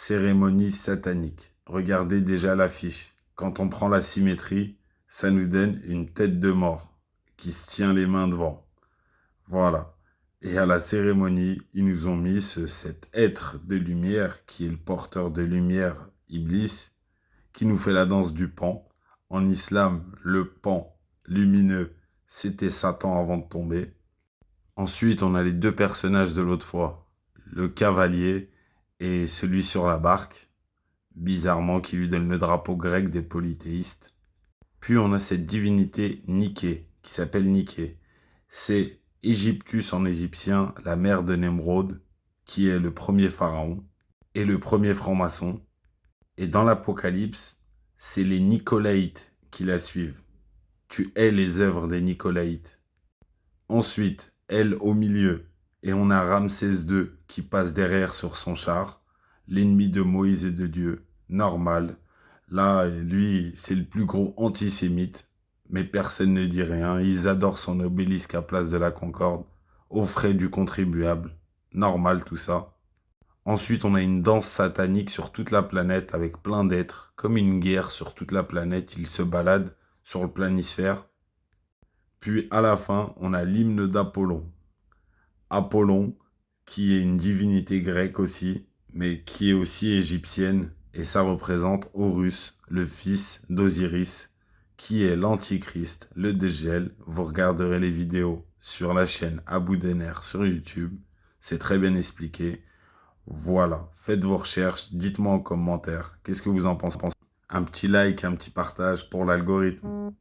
cérémonie satanique. Regardez déjà l'affiche. Quand on prend la symétrie, ça nous donne une tête de mort qui se tient les mains devant. Voilà. Et à la cérémonie, ils nous ont mis cet être de lumière qui est le porteur de lumière, Iblis, qui nous fait la danse du pan. En islam, le pan lumineux, c'était Satan avant de tomber. Ensuite, on a les deux personnages de l'autre fois, le cavalier et celui sur la barque, bizarrement qui lui donne le drapeau grec des polythéistes. Puis on a cette divinité Niké, qui s'appelle Niké. C'est Égyptus en égyptien, la mère de Nemrod, qui est le premier pharaon et le premier franc-maçon. Et dans l'Apocalypse, c'est les Nicolaïtes qui la suivent. Tu hais les œuvres des Nicolaïtes. Ensuite, elle au milieu, et on a Ramsès II qui passe derrière sur son char, l'ennemi de Moïse et de Dieu, normal. Là, lui, c'est le plus gros antisémite, mais personne ne dit rien. Ils adorent son obélisque à Place de la Concorde, aux frais du contribuable. Normal tout ça. Ensuite, on a une danse satanique sur toute la planète avec plein d'êtres, comme une guerre sur toute la planète. Ils se baladent sur le planisphère. Puis à la fin, on a l'hymne d'Apollon. Apollon, qui est une divinité grecque aussi, mais qui est aussi égyptienne, et ça représente Horus, le fils d'Osiris, qui est l'Antichrist, le Dégel. Vous regarderez les vidéos sur la chaîne Abou Denner sur YouTube, c'est très bien expliqué. Voilà, faites vos recherches, dites-moi en commentaire, qu'est-ce que vous en pensez? Un petit like, un petit partage pour l'algorithme.